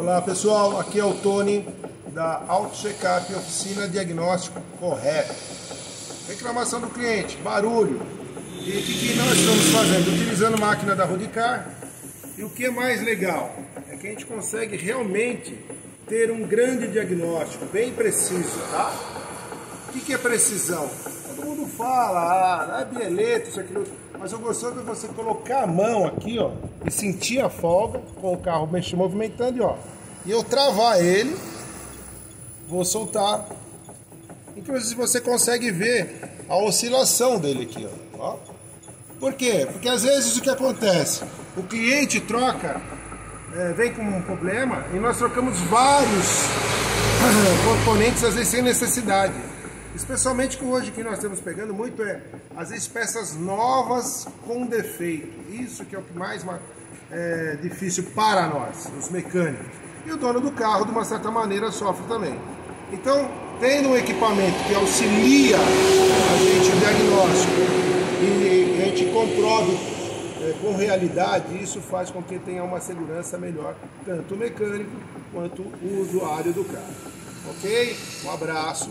Olá pessoal, aqui é o Tony da Auto Checkup Oficina Diagnóstico Correto. Reclamação do cliente, barulho. E o que nós estamos fazendo? Utilizando máquina da Rudicar. E o que é mais legal é que a gente consegue realmente ter um grande diagnóstico, bem preciso, tá? O que é precisão? Todo mundo fala, é bieleta, isso, aquilo. Mas eu gosto de você colocar a mão aqui, ó, e sentir a folga com o carro movimentando, ó. E eu travar ele, vou soltar. Inclusive você consegue ver a oscilação dele aqui, ó. Por quê? Porque às vezes o que acontece? O cliente troca, vem com um problema e nós trocamos vários componentes, às vezes sem necessidade. Especialmente com hoje que nós estamos pegando muito às vezes peças novas com defeito. Isso que é o que mais é difícil para nós, os mecânicos. E o dono do carro, de uma certa maneira, sofre também. Então, tendo um equipamento que auxilia a gente no diagnóstico e a gente comprove com realidade, isso faz com que tenha uma segurança melhor, tanto o mecânico quanto o usuário do carro. Ok? Um abraço.